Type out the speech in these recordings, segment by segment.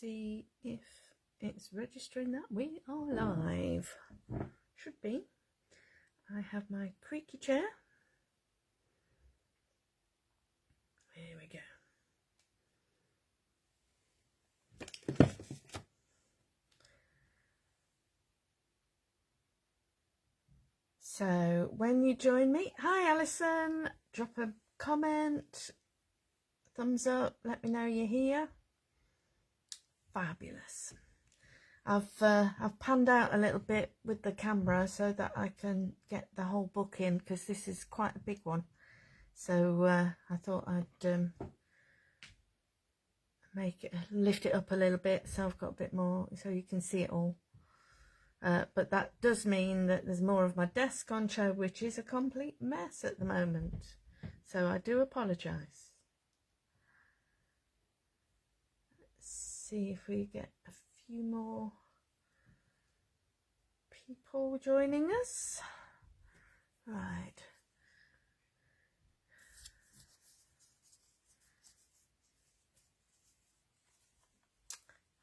see if it's registering that we are live. Should be. I have my creaky chair. Here we go. So when you join me, hi Alison, drop a comment, thumbs up, let me know you're here. Fabulous. I've panned out a little bit with the camera so that I can get the whole book in, because this is quite a big one. So I thought I'd lift it up a little bit so I've got a bit more, so you can see it all. But that does mean that there's more of my desk on show, which is a complete mess at the moment. So I do apologise. Let's see if we get a few more people joining us. Right.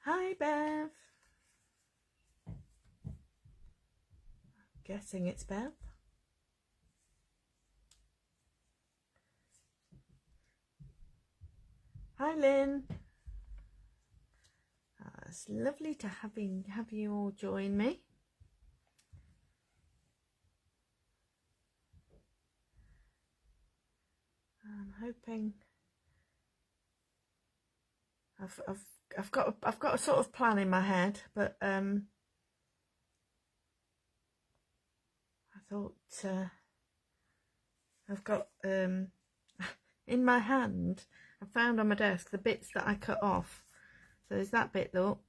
Hi Bev. Guessing it's Bev. Hi Lynn. It's lovely to have you all join me. I'm hoping I've got a sort of plan in my head, but I thought I've got in my hand, I found on my desk the bits that I cut off. So there's that bit though,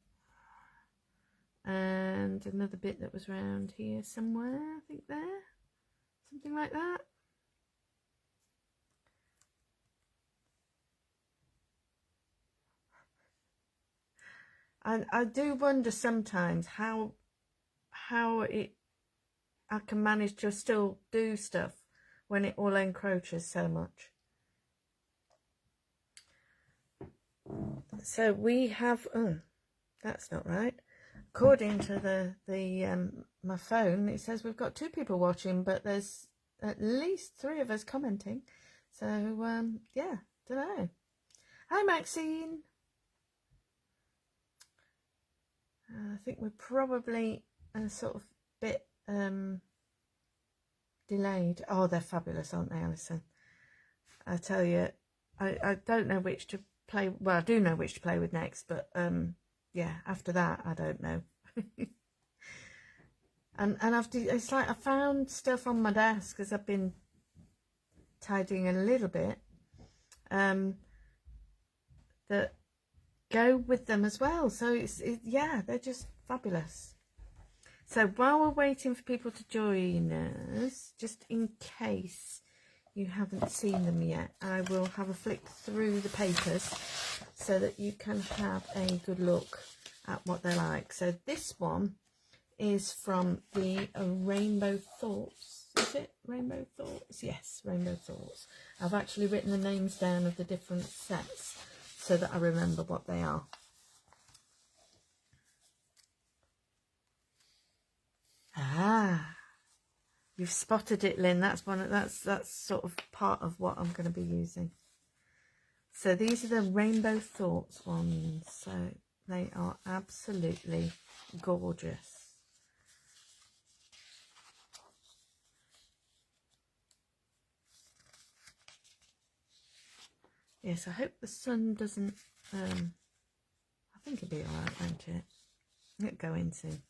and another bit that was around here somewhere, I think there, something like that. And I do wonder sometimes how I can manage to still do stuff when it all encroaches so much. So we have, oh, that's not right. According to my phone, it says we've got 2 people watching, but there's at least 3 of us commenting. So yeah, don't know. Hi Maxine. I think we're probably a sort of bit delayed. Oh, they're fabulous, aren't they, Alison? I tell you, I don't know which to play. Well, I do know which to play with next, but yeah, after that, I don't know. and it's like I found stuff on my desk as I've been tidying a little bit that go with them as well. So yeah, they're just fabulous. So while we're waiting for people to join us, just in case you haven't seen them yet, I will have a flick through the papers so that you can have a good look at what they're like. So this one is from the Rainbow Thoughts. Is it Rainbow Thoughts? Yes, Rainbow Thoughts. I've actually written the names down of the different sets so that I remember what they are. Ah, you've spotted it, Lynn. That's sort of part of what I'm going to be using. So these are the Rainbow Thoughts ones. So they are absolutely gorgeous. Yes, I hope the sun doesn't, I think it'll be alright, won't it? It'll go in soon.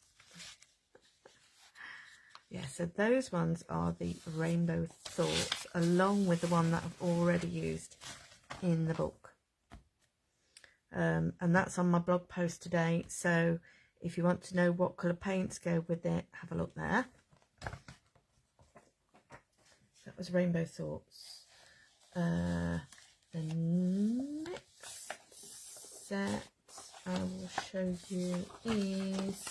Yeah, so those ones are the Rainbow Thoughts, along with the one that I've already used in the book. And that's on my blog post today, so if you want to know what colour paints go with it, have a look there. That was Rainbow Thoughts. The next set I will show you is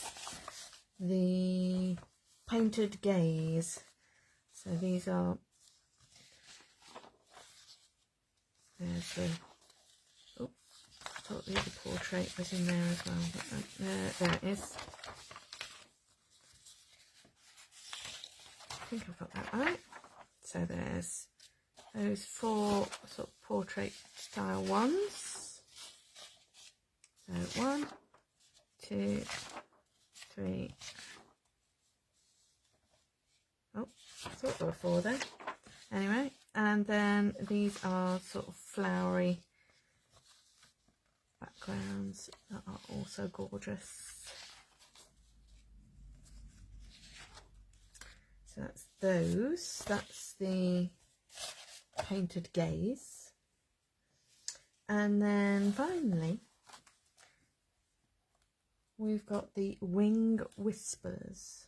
the Painted Gaze. So these are, there's the, oh, thought the other portrait was in there as well. But, there it is. I think I've got that right. So there's those 4 sort of portrait style ones. So 1, 2, 3. Oh, I thought there were 4 there. Anyway, and then these are sort of flowery backgrounds that are also gorgeous. So that's those. That's the painted gaze. And then finally, we've got the wing whispers.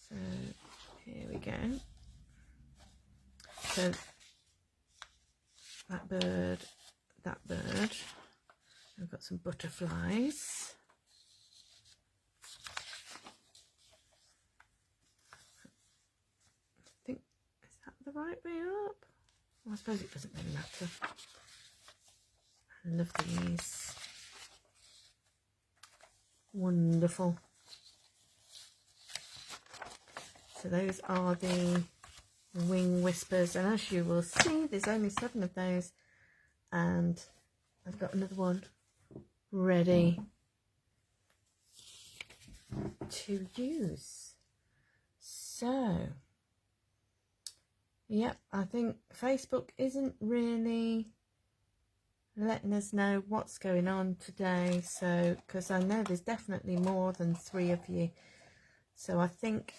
So here we go. So that bird, I've got some butterflies. I think, is that the right way up? Well, I suppose it doesn't really matter. I love these. Wonderful. So those are the wing whispers, and as you will see, there's only 7 of those, and I've got another one ready to use. So yep, I think Facebook isn't really letting us know what's going on today, so because I know there's definitely more than 3 of you, so I think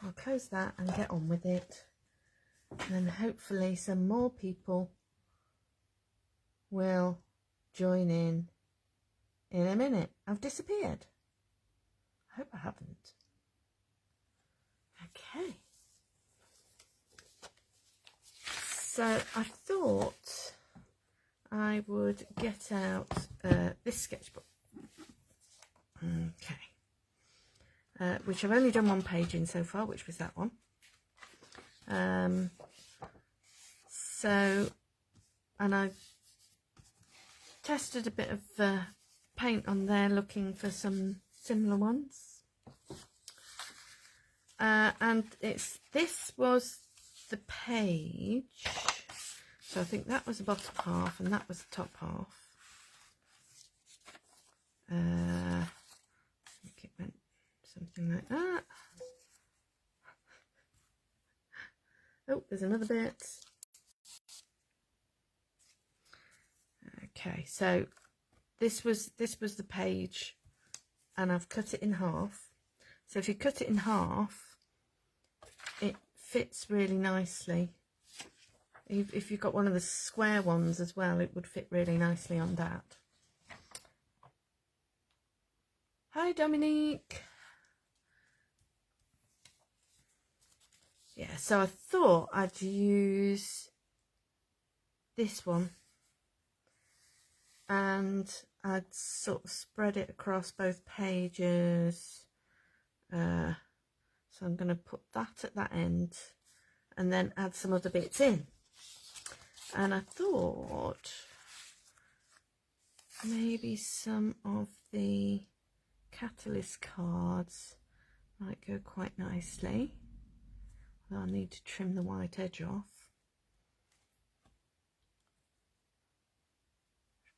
I'll close that and get on with it, and hopefully some more people will join in a minute. I've disappeared. I hope I haven't. Okay. So I thought I would get out this sketchbook. Okay. Which I've only done 1 page in so far, which was that one. And I tested a bit of paint on there, looking for some similar ones. And this was the page. So I think that was the bottom half, and that was the top half. I think it went something like that. Oh, there's another bit. Okay, so this was the page, and I've cut it in half. So if you cut it in half, it fits really nicely. If you've got one of the square ones as well, it would fit really nicely on that. Hi, Dominique. Yeah, so I thought I'd use this one, and I'd sort of spread it across both pages. So I'm going to put that at that end and then add some other bits in. And I thought maybe some of the catalyst cards might go quite nicely. I'll need to trim the white edge off.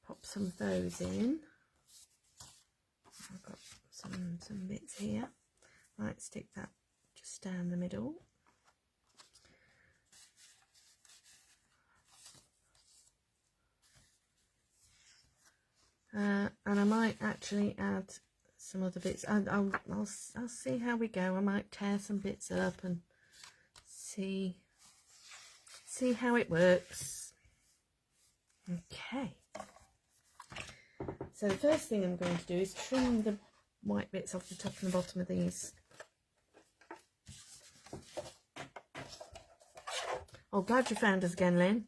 Pop some of those in. I've got some bits here. Might stick that just down the middle. And I might actually add some other bits. And I'll see how we go. I might tear some bits up and see how it works. Okay. So the first thing I'm going to do is trim the white bits off the top and the bottom of these. Oh, glad you found us again, Lynn.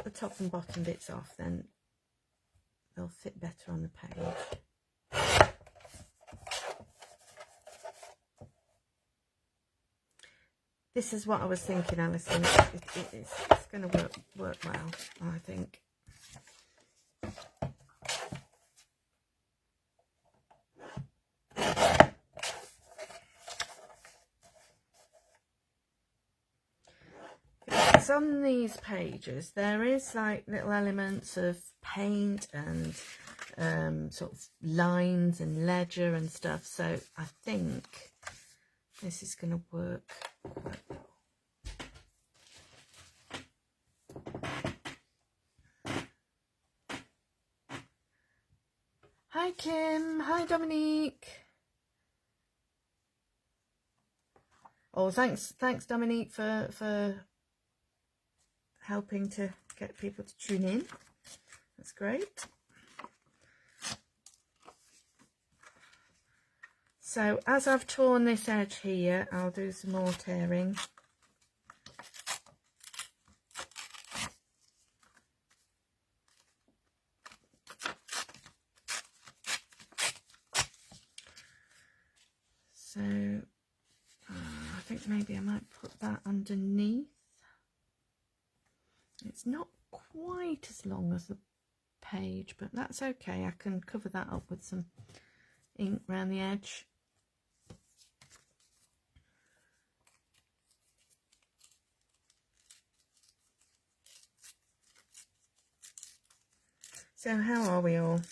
cut the top and bottom bits off, then they'll fit better on the page. This is what I was thinking, Alison. It's going to work well, I think. It's on these pages. There is like little elements of paint and sort of lines and ledger and stuff. So I think this is going to work quite well. Hi Kim, hi Dominique. Oh, thanks Dominique for helping to get people to tune in. That's great. So as I've torn this edge here, I'll do some more tearing. So I think maybe I might put that underneath. It's not quite as long as the page, but that's okay. I can cover that up with some ink around the edge. So how are we all?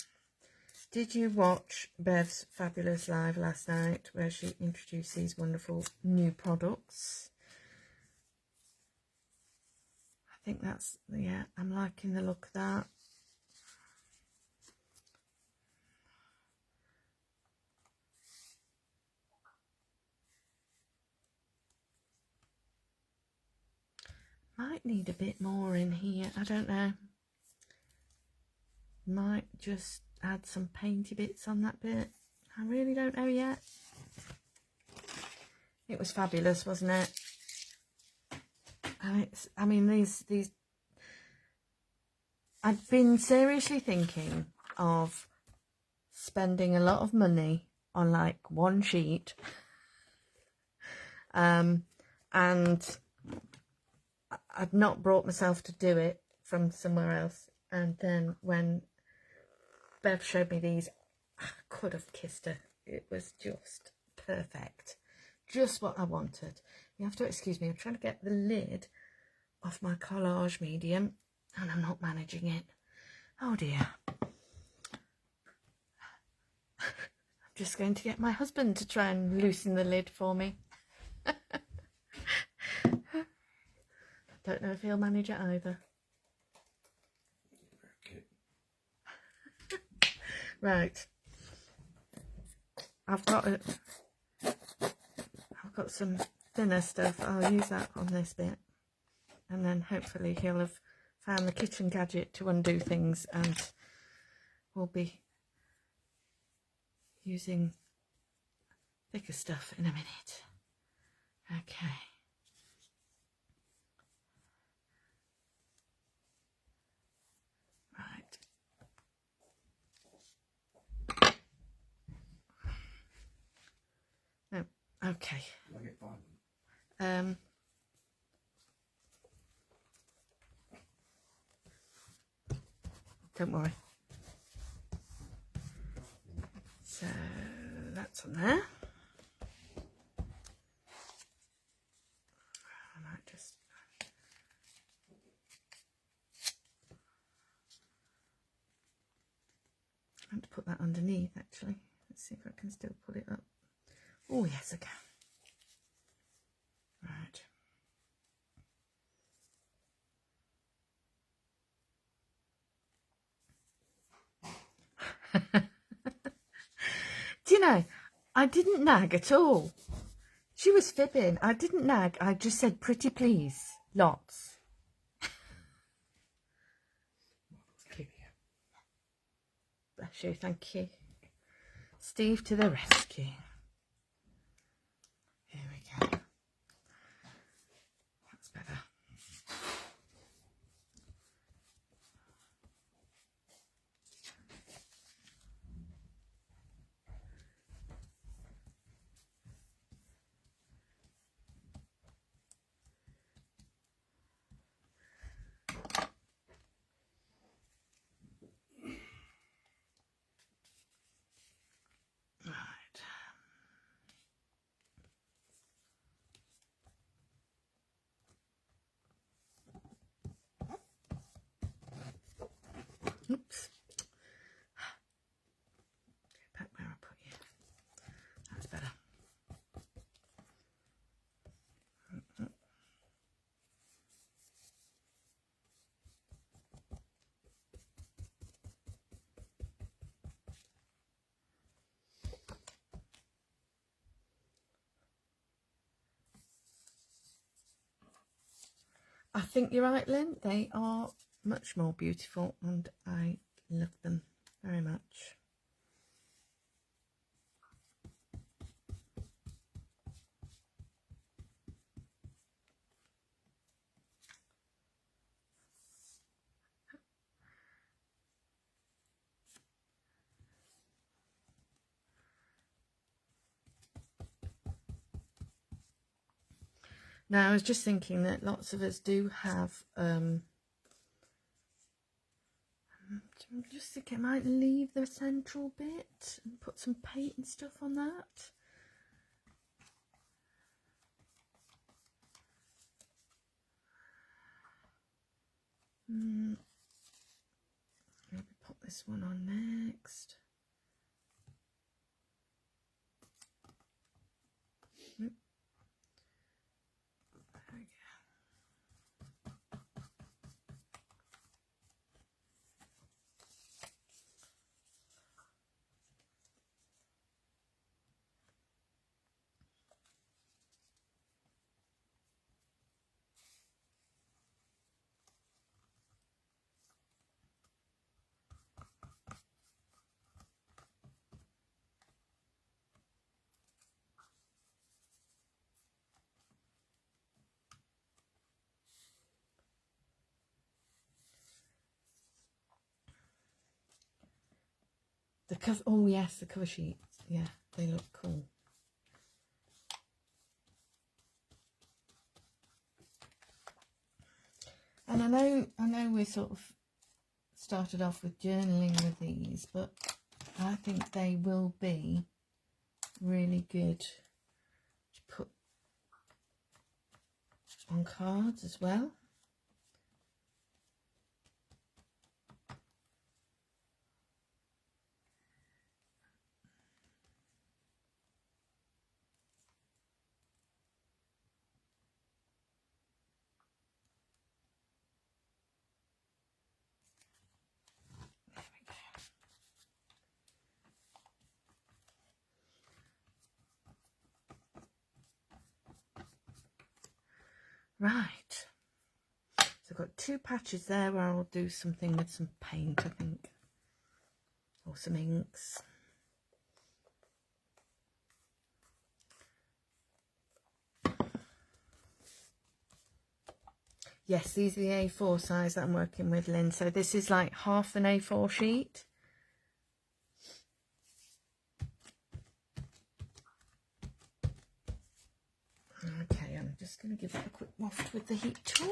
Did you watch Bev's fabulous live last night where she introduced these wonderful new products? I think that's, yeah, I'm liking the look of that. Might need a bit more in here, I don't know. Might just add some painty bits on that bit. I really don't know yet. It was fabulous, wasn't it? And it's, I mean, these I'd been seriously thinking of spending a lot of money on like one sheet, and I'd not brought myself to do it from somewhere else. And then when Bev showed me these, I could have kissed her. It was just perfect. Just what I wanted. You have to excuse me, I'm trying to get the lid off my collage medium and I'm not managing it. Oh dear. I'm just going to get my husband to try and loosen the lid for me. Don't know if he'll manage it either. Right, I've got some thinner stuff. I'll use that on this bit, and then hopefully he'll have found the kitchen gadget to undo things, and we'll be using thicker stuff in a minute. Okay. Okay. Don't worry. So that's on there. I might just I want to put that underneath actually. Let's see if I can still pull it up. Oh yes, I can. Right. Do you know, I didn't nag at all. She was fibbing. I didn't nag. I just said, pretty please. Lots. Bless you. Thank you. Steve to the rescue. Here we go. That's better. I think you're right, Lynn. They are much more beautiful and I love them very much. Now, I was just thinking that lots of us do have, I'm just thinking I might leave the central bit and put some paint and stuff on that. Maybe put this one on next. The cover, oh yes, the cover sheets. Yeah, they look cool. And I know we sort of started off with journaling with these, but I think they will be really good to put on cards as well. Right, so I've got 2 patches there where I'll do something with some paint, I think, or some inks. Yes, these are the A4 size that I'm working with, Lynn, so this is like half an A4 sheet. Okay, I'm just going to give it a quick waft with the heat tool.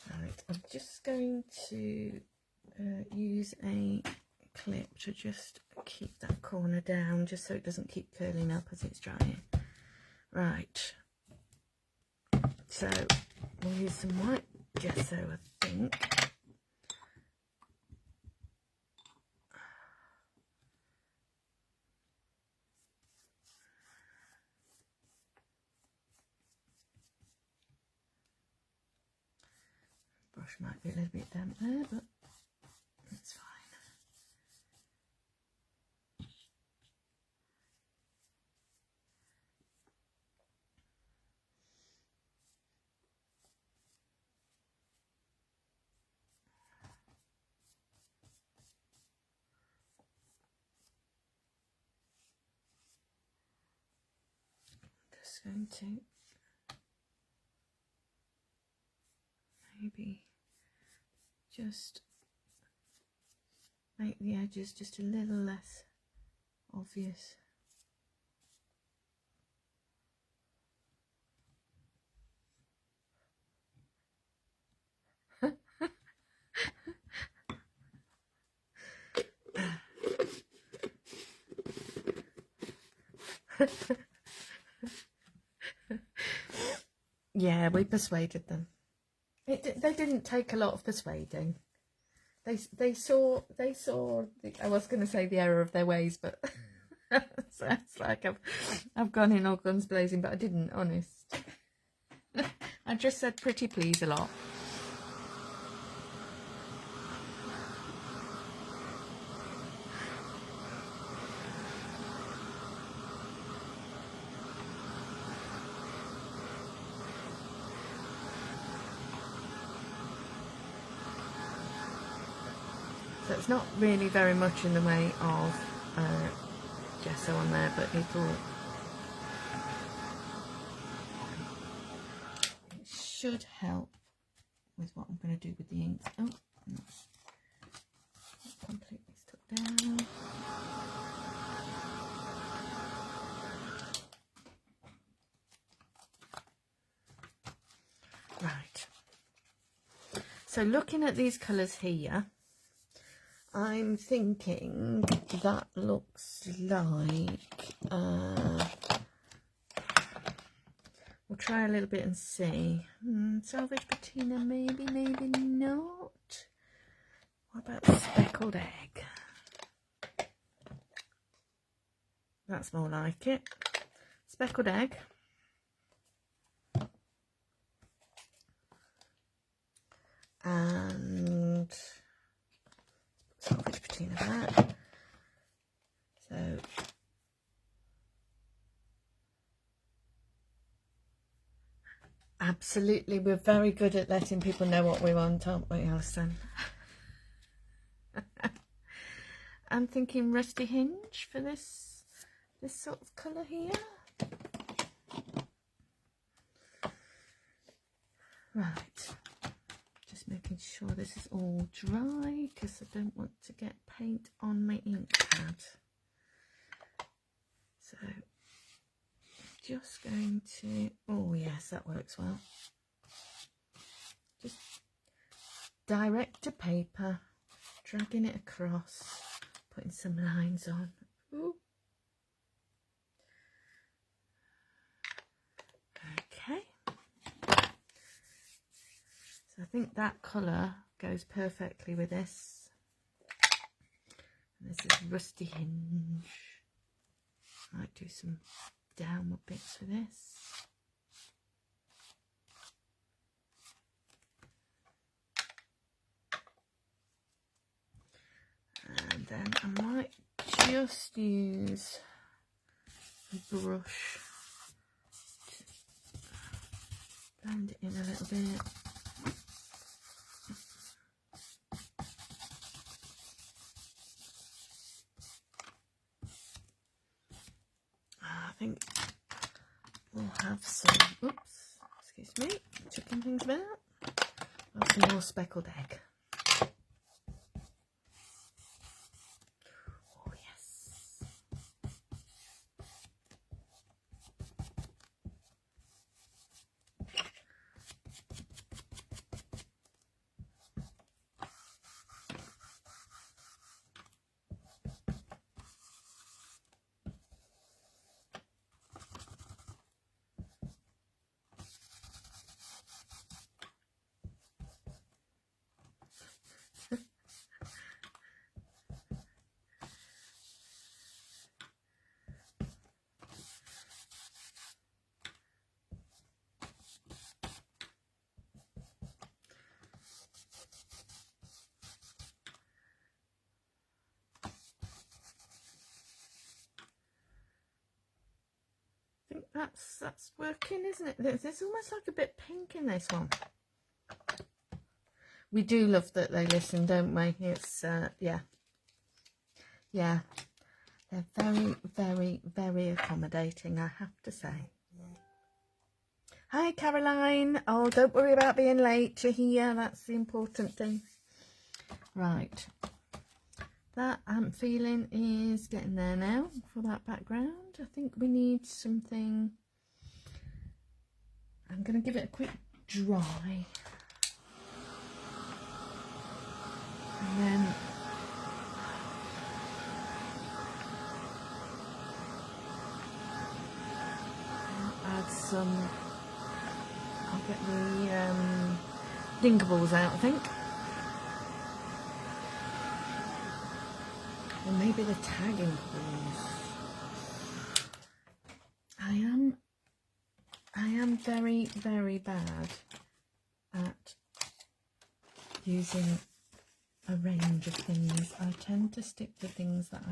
Right, I'm just going to use a clip to just keep that corner down, just so it doesn't keep curling up as it's drying. Right, so we'll use some white gesso, I think. Brush might be a little bit damp there, but it's fine. Just going to maybe just make the edges just a little less obvious. Yeah, we persuaded them. They didn't take a lot of persuading. They saw I was going to say the error of their ways, but So it's like I've gone in all guns blazing, but I didn't, honest. I just said pretty please a lot. So it's not really very much in the way of gesso on there, but it should help with what I'm going to do with the inks. Oh, no. Completely stuck down. Right. So looking at these colours here, I'm thinking that looks like, we'll try a little bit and see. Salvage patina, maybe, maybe not. What about speckled egg? That's more like it. Speckled egg. And salvage patina that. So absolutely, we're very good at letting people know what we want, aren't we, Alison? I'm thinking rusty hinge for this sort of colour here. Right, just making sure this is all dry because I don't want to get paint on my ink pad. So just going to, oh yes, that works well. Just direct to paper, dragging it across, putting some lines on. Ooh. Okay. So I think that colour goes perfectly with this. And this is rusty hinge. Might do some downward bits for this. And then I might just use a brush to blend it in a little bit. I think we'll have some, oops, excuse me, checking things about. We'll have some more speckled egg. Oh yes. I think that's working, isn't it? There's almost like a bit pink in this one. We do love that they listen, don't we? It's yeah, they're very, very, very accommodating, I have to say. Hi Caroline. Oh, don't worry about being late, you're here, that's the important thing. Right, that I'm feeling is getting there now for that background. I think we need something, I'm going to give it a quick dry. And then I'll add some, I'll get the dingables out, I think. Or maybe the tagging balls. very, very bad at using a range of things. I tend to stick to things that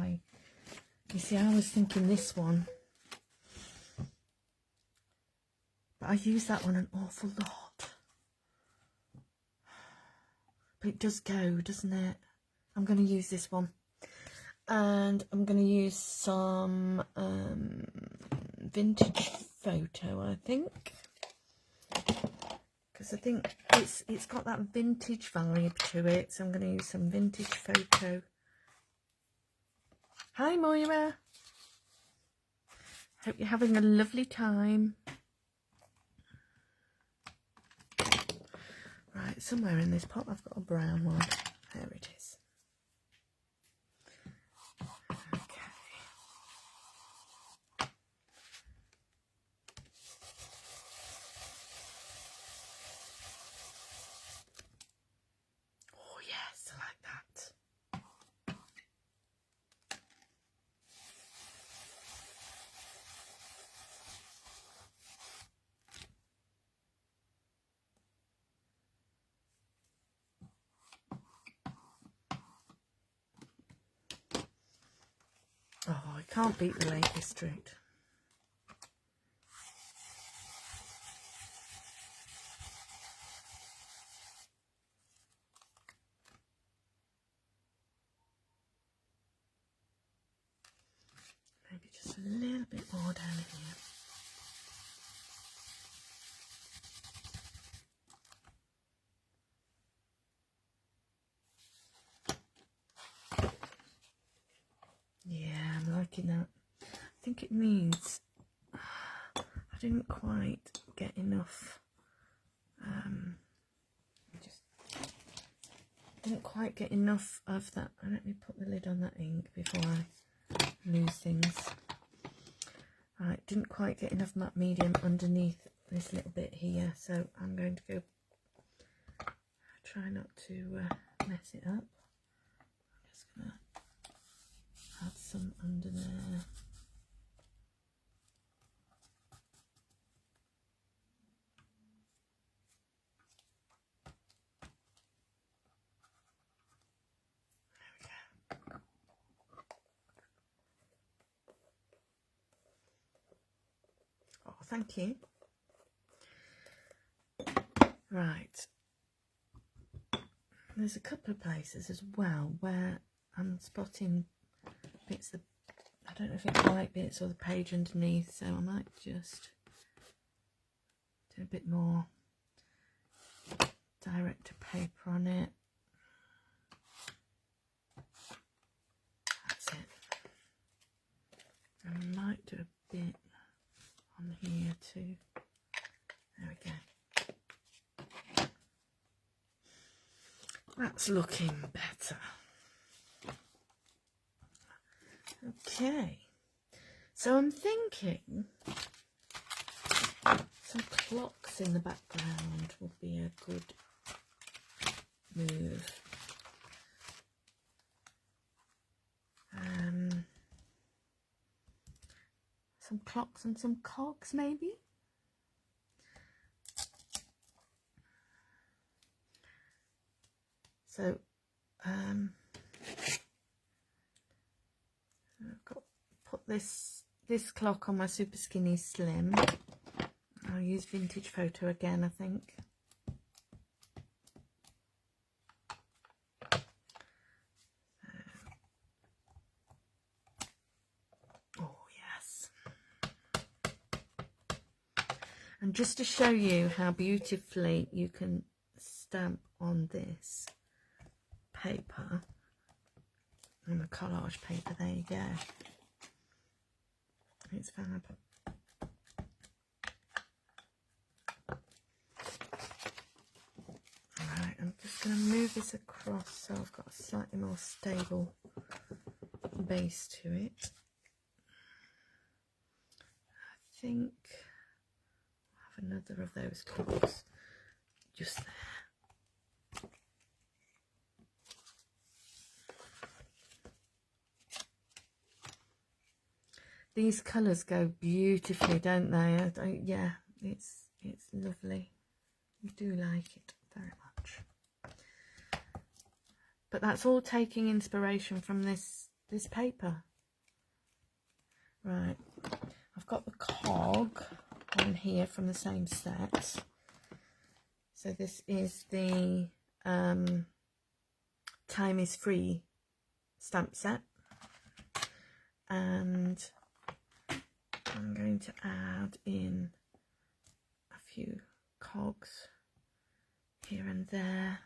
you see, I was thinking this one, but I use that one an awful lot. But it does go, doesn't it? I'm going to use this one. And I'm going to use some vintage photo, I think. Because I think it's got that vintage vibe to it. So I'm going to use some vintage photo. Hi, Moira. Hope you're having a lovely time. Right, somewhere in this pot I've got a brown one. There it is. Okay. Oh yes, I like that. Oh, I can't beat the Lake District. Maybe just a little bit more down here. Yeah, I'm liking that. I think it needs, I didn't quite get enough, didn't quite get enough of that. Let me put the lid on that ink before I lose things. Right, didn't quite get enough matte medium underneath this little bit here, so I'm going to go, try not to mess it up. I'm just going to add some under there. Oh, thank you. Right. There's a couple of places as well where I'm spotting bits of, I don't know if it's white bits or the page underneath, so I might just do a bit more direct to paper on it. That's it. I might do a bit on here too. There we go. That's looking better. Okay, so I'm thinking some clocks in the background would be a good move. Some clocks and some cogs maybe. So I've got put this clock on my Super Skinny Slim. I'll use vintage photo again, I think. Oh yes. And just to show you how beautifully you can stamp on this paper, and the collage paper, there you go. It's fab. Alright, I'm just going to move this across so I've got a slightly more stable base to it. I think I'll have another of those clocks just there. These colours go beautifully, don't they? Yeah, it's It's lovely. I do like it very much. But that's all taking inspiration from this paper. Right, I've got the cog on here from the same set. So this is the Time is Free stamp set. And I'm going to add in a few cogs here and there.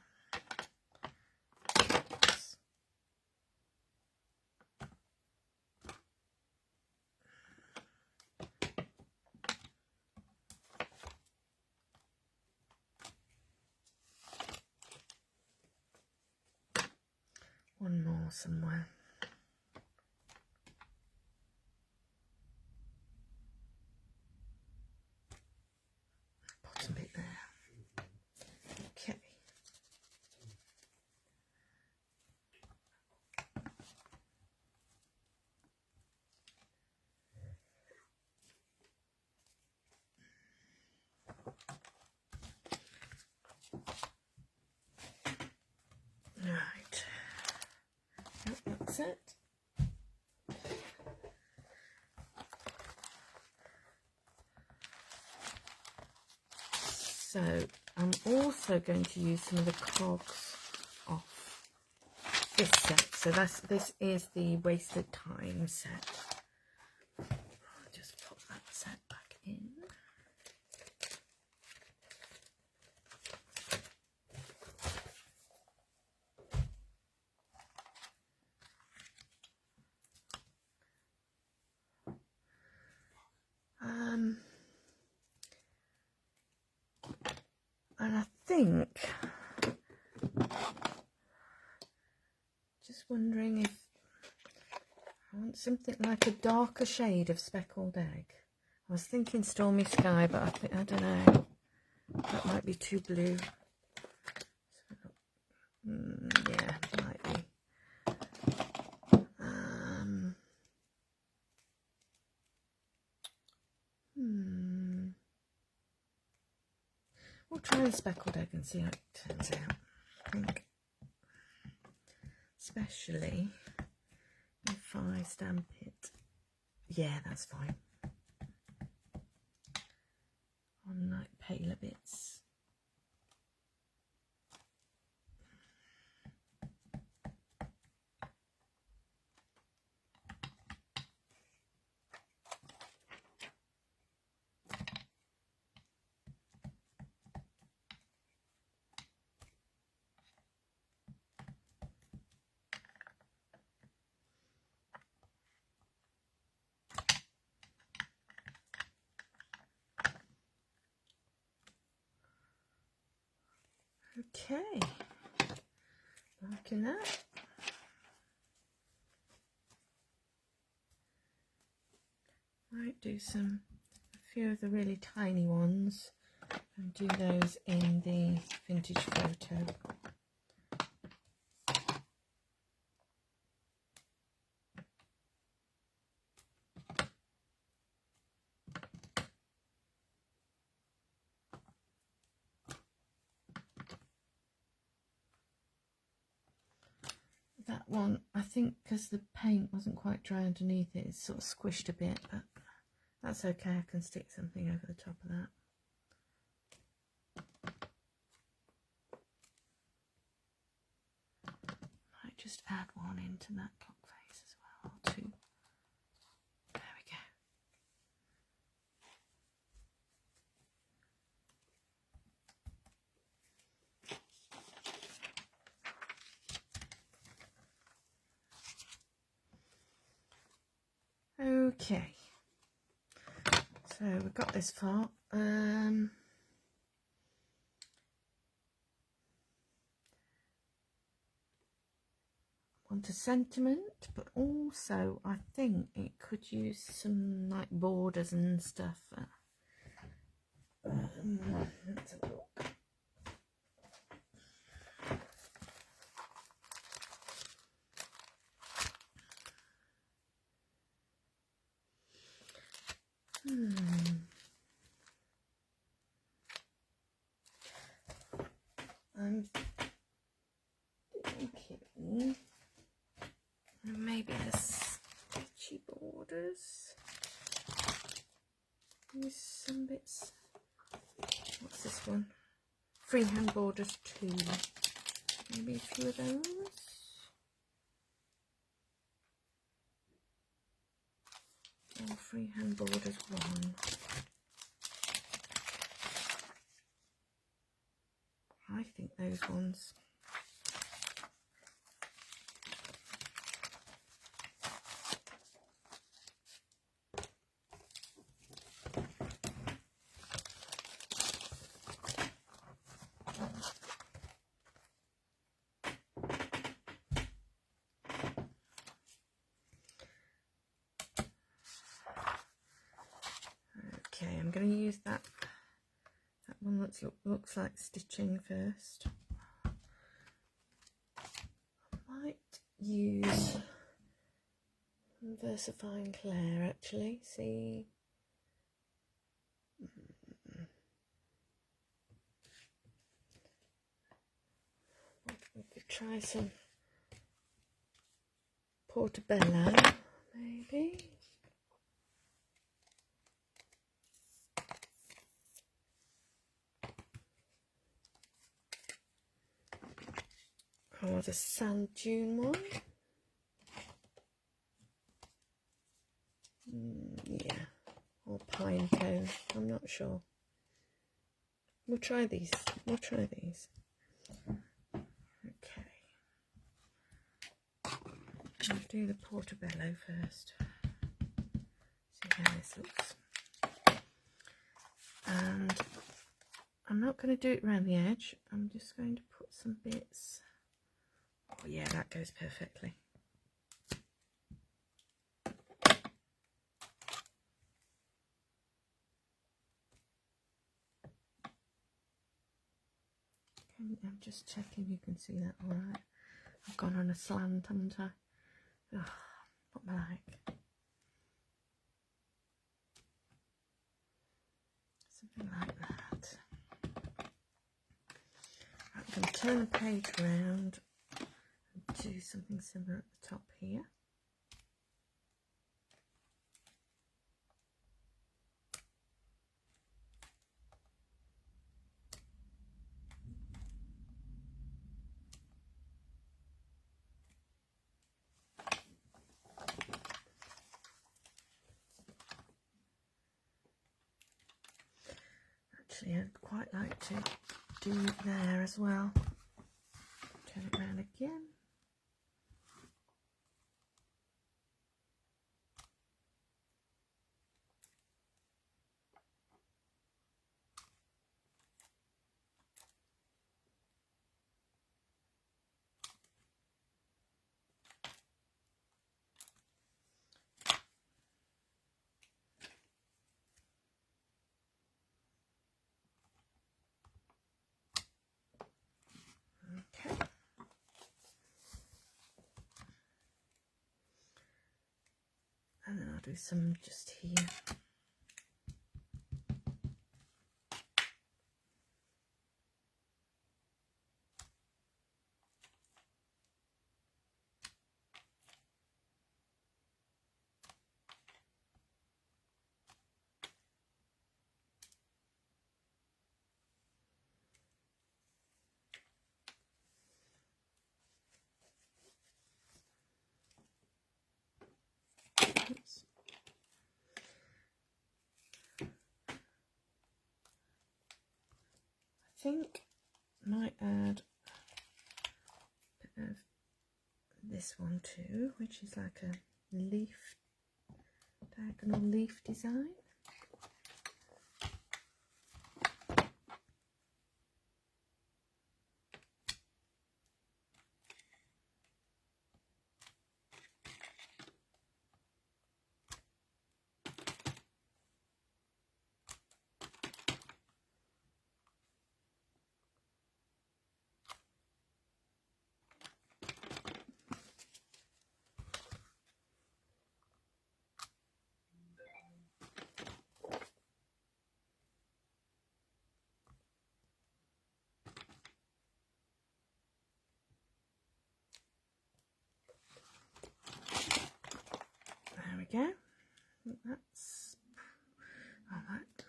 One more somewhere. Bottom bit there. Okay. Right. Yep, that's it. So I'm also going to use some of the cogs off this set. So this is the Wasted Time set. I'll just pop that set back in. And I think, just wondering if I want something like a darker shade of speckled egg. I was thinking Stormy Sky, but I don't know, that might be too blue. Yeah, might be. We'll try the speckled egg and see how it turns out. I think, especially if I stamp it. Yeah, that's fine. On like paler bits. Okay, liking that. Might do a few of the really tiny ones and do those in the vintage photo. That one, I think because the paint wasn't quite dry underneath it, it's sort of squished a bit, but that's okay. I can stick something over the top of that. Might just add one into that clock face as well, or two. There we go. Okay, so we've got this far. Want a sentiment, but also I think it could use some like borders and stuff. Let's have a look. green. And maybe the sketchy borders. Use some bits. What's this one? Freehand borders 2. Maybe a few of those. Or freehand borders 1. I think those ones. Okay, I'm going to use that one that looks like stitching first. I might use Versifying Claire actually, see. We could try some Portobello maybe. Or the sand dune one. Yeah, or pine cone, I'm not sure. We'll try these. Okay. I'll do the Portobello first. See how this looks. And I'm not going to do it around the edge. I'm just going to put some bits. Oh yeah, that goes perfectly. I'm just checking you can see that all right. I've gone on a slant, haven't I? Oh, what am I like? Something like that. I'm going to turn the page around and do something similar at the top here. Actually, I'd quite like to do it there as well. Turn it around again. Okay. And then I'll do some just here. Oops. I think I might add a bit of this one too, which is like a leaf, diagonal leaf design. go. That's all right.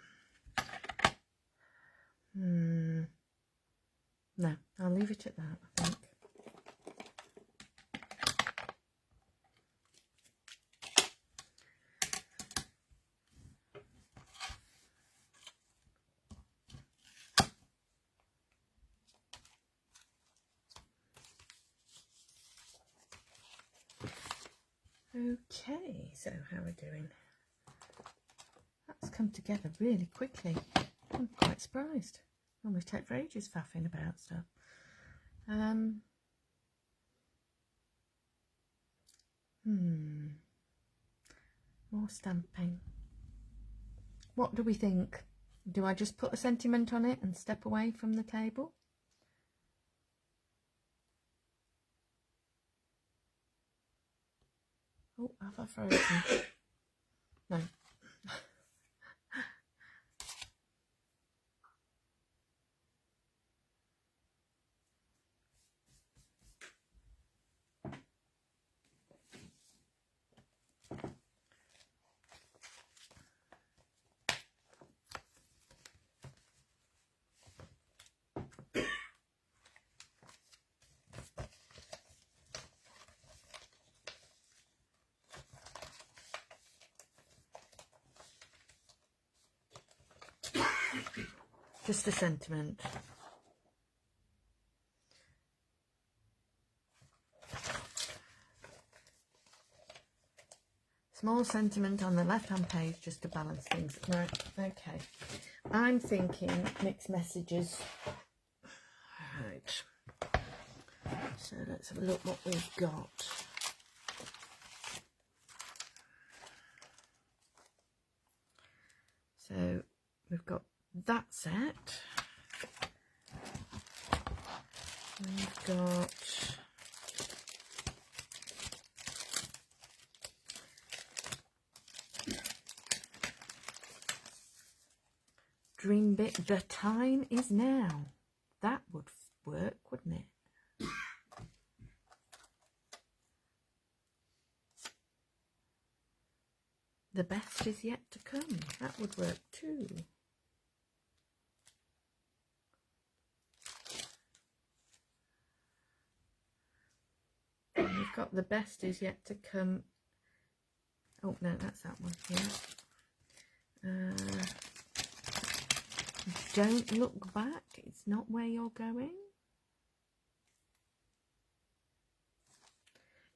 No, I'll leave it at that, I think. Okay, so how are we doing? That's come together really quickly. I'm quite surprised. Normally take for ages faffing about stuff. More stamping. What do we think? Do I just put a sentiment on it and step away from the table? Oh, have I frozen? No. Just a sentiment. Small sentiment on the left-hand page just to balance things. Right, okay. I'm thinking mixed messages. Right. So let's have a look what we've got. So we've got that set. We've got Dream Bit. The time is now. That would work, wouldn't it? The best is yet to come. That would work too. And we've got the best is yet to come. Oh no, that's that one here. Don't look back. It's not where you're going.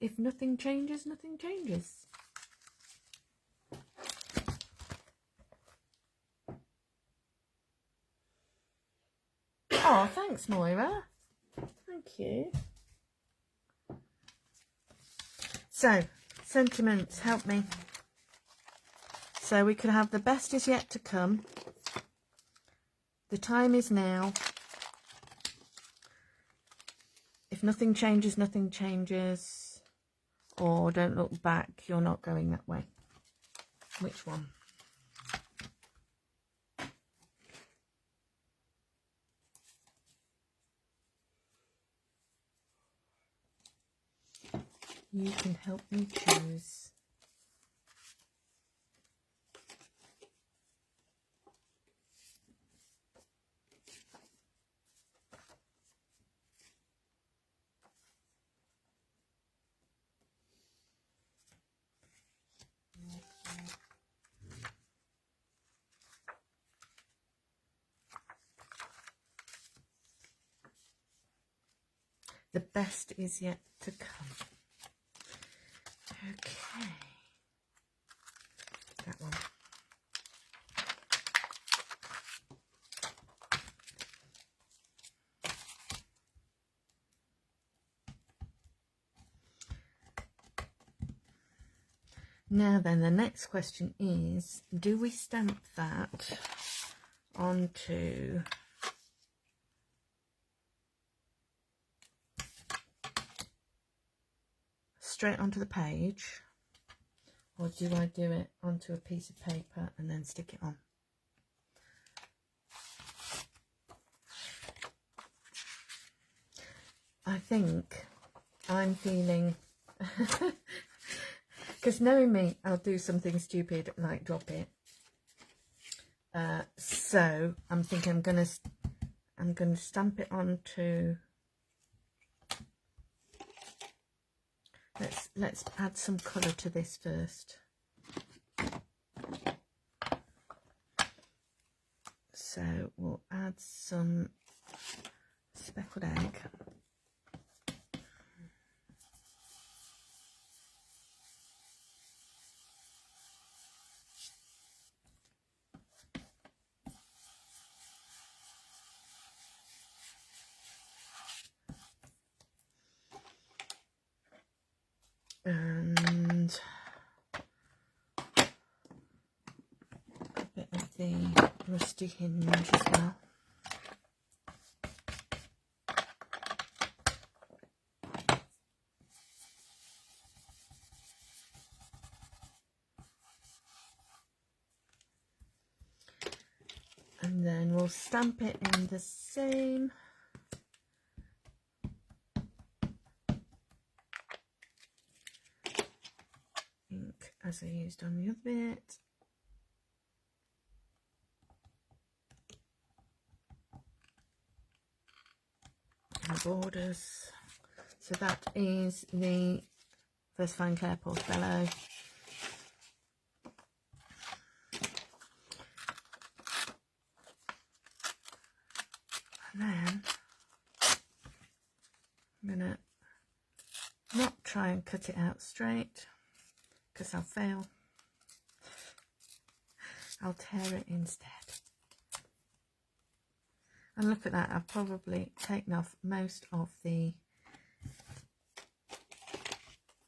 If nothing changes, nothing changes. Oh, thanks, Moira. Thank you. So, sentiments, help me. So we could have the best is yet to come. The time is now. If nothing changes, nothing changes. Or don't look back, you're not going that way. Which one? You can help me choose. The best is yet to come. Okay. That one. Now then, the next question is, do we stamp that onto straight onto the page, or do I do it onto a piece of paper and then stick it on? I think I'm feeling Because knowing me, I'll do something stupid like drop it. So I'm thinking I'm gonna stamp it onto. Let's add some colour to this first. So we'll add some speckled egg. And a bit of the rusty hinge as well. And then we'll stamp it in the same ink as I used on the other bit. And borders. So that is the First Fine Claire Portobello. And then I'm going to not try and cut it out straight because I'll fail. I'll tear it instead. And look at that, I've probably taken off most of the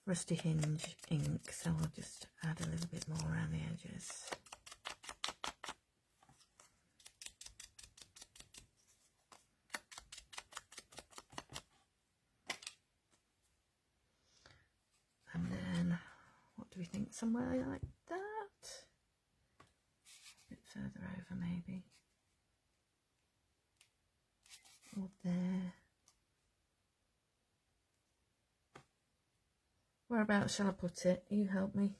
rusty hinge ink, so I'll just add a little bit more around the edges. And then, what do we think? Somewhere like that? A bit further over maybe. Or there. Whereabouts shall I put it? You help me.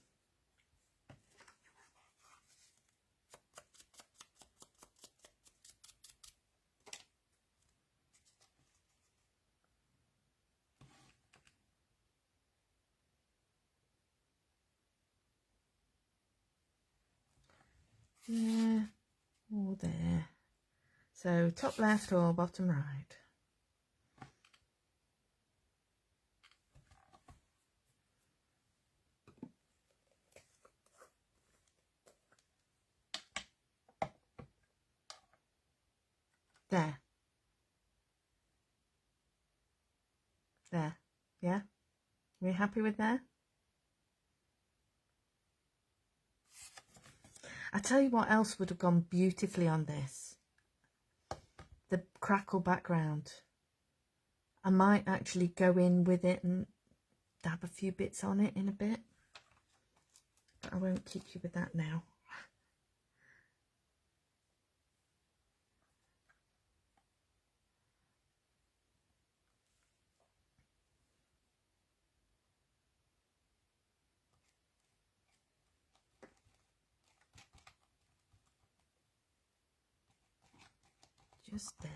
There or there. So top left or bottom right. There. There. Yeah? Are you happy with that? I tell you what else would have gone beautifully on this. The crackle background. I might actually go in with it and dab a few bits on it in a bit. But I won't keep you with that now. Just there.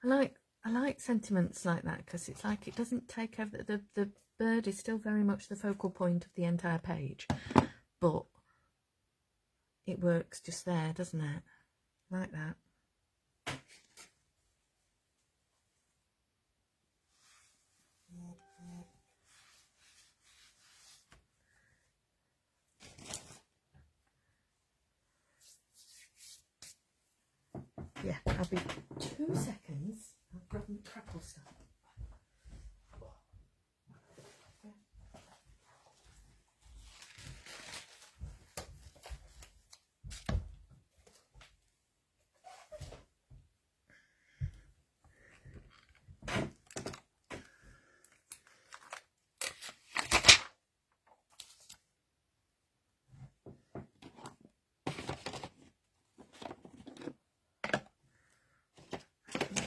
I like sentiments like that because it's like it doesn't take over. The bird is still very much the focal point of the entire page, but it works just there, doesn't it? Like that. Yeah, I'll be 2 seconds. I'll grab my crackle stuff.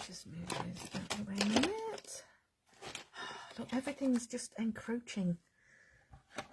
Just move this out of the way a minute. Look, everything's just encroaching. Right.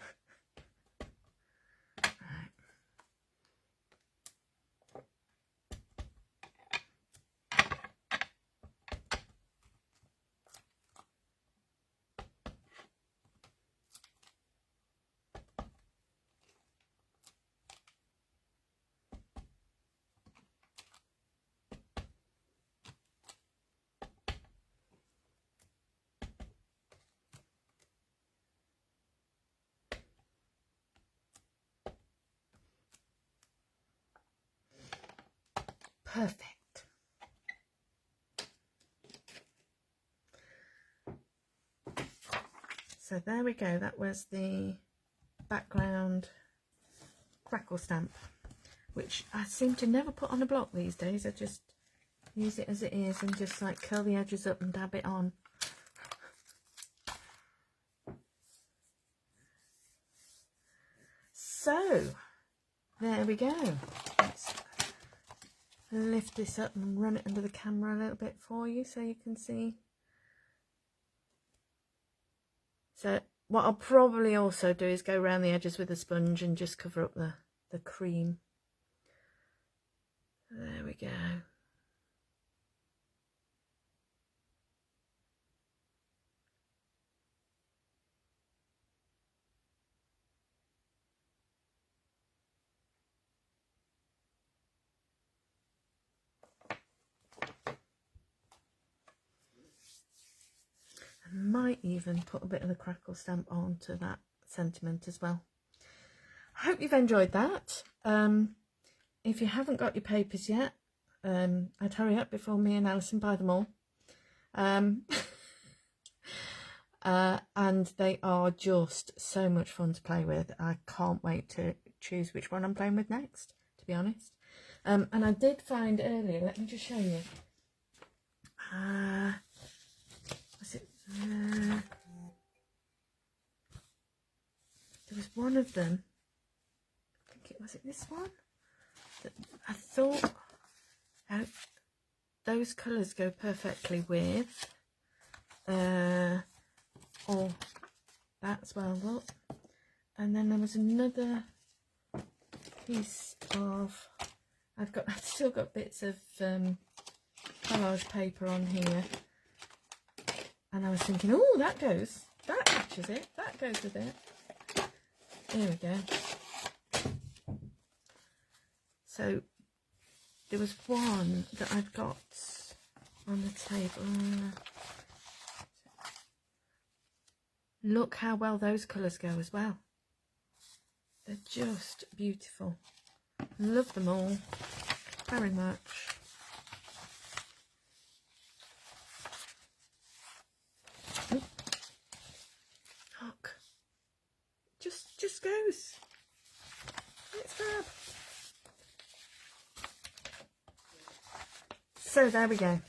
Perfect. So there we go. That was the background crackle stamp, which I seem to never put on a block these days. I just use it as it is and just like curl the edges up and dab it on. So there we go. Let's lift this up and run it under the camera a little bit for you so you can see. So what I'll probably also do is go around the edges with a sponge and just cover up the cream. There we go. I might even put a bit of the crackle stamp onto that sentiment as well. I hope you've enjoyed that. If you haven't got your papers yet, I'd hurry up before me and Alison buy them all. And they are just so much fun to play with. I can't wait to choose which one I'm playing with next, to be honest. And I did find earlier, let me just show you. Was it? There was one of them. I think it was this one. That I thought those colours go perfectly with. Or that as well. Look, and then there was another piece of. I've still got bits of collage paper on here. And I was thinking, oh, that matches it, that goes with it. There we go. So there was one that I've got on the table. Look how well those colours go as well. They're just beautiful. Love them all very much. Look, just goes. It's fab. So there we go.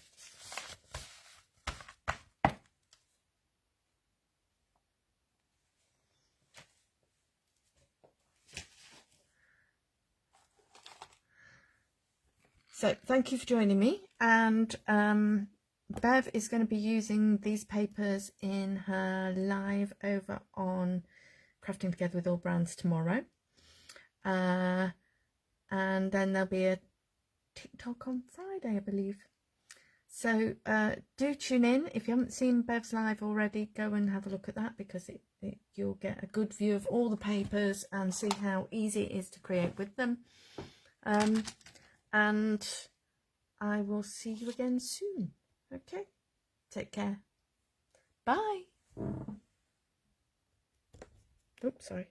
So thank you for joining me, and Bev is going to be using these papers in her live over on Crafting Together with All Brands tomorrow, and then there'll be a TikTok on Friday, I believe. So do tune in. If you haven't seen Bev's live already, go and have a look at that, because you'll get a good view of all the papers and see how easy it is to create with them. And I will see you again soon. Okay, take care. Bye. Oops, sorry.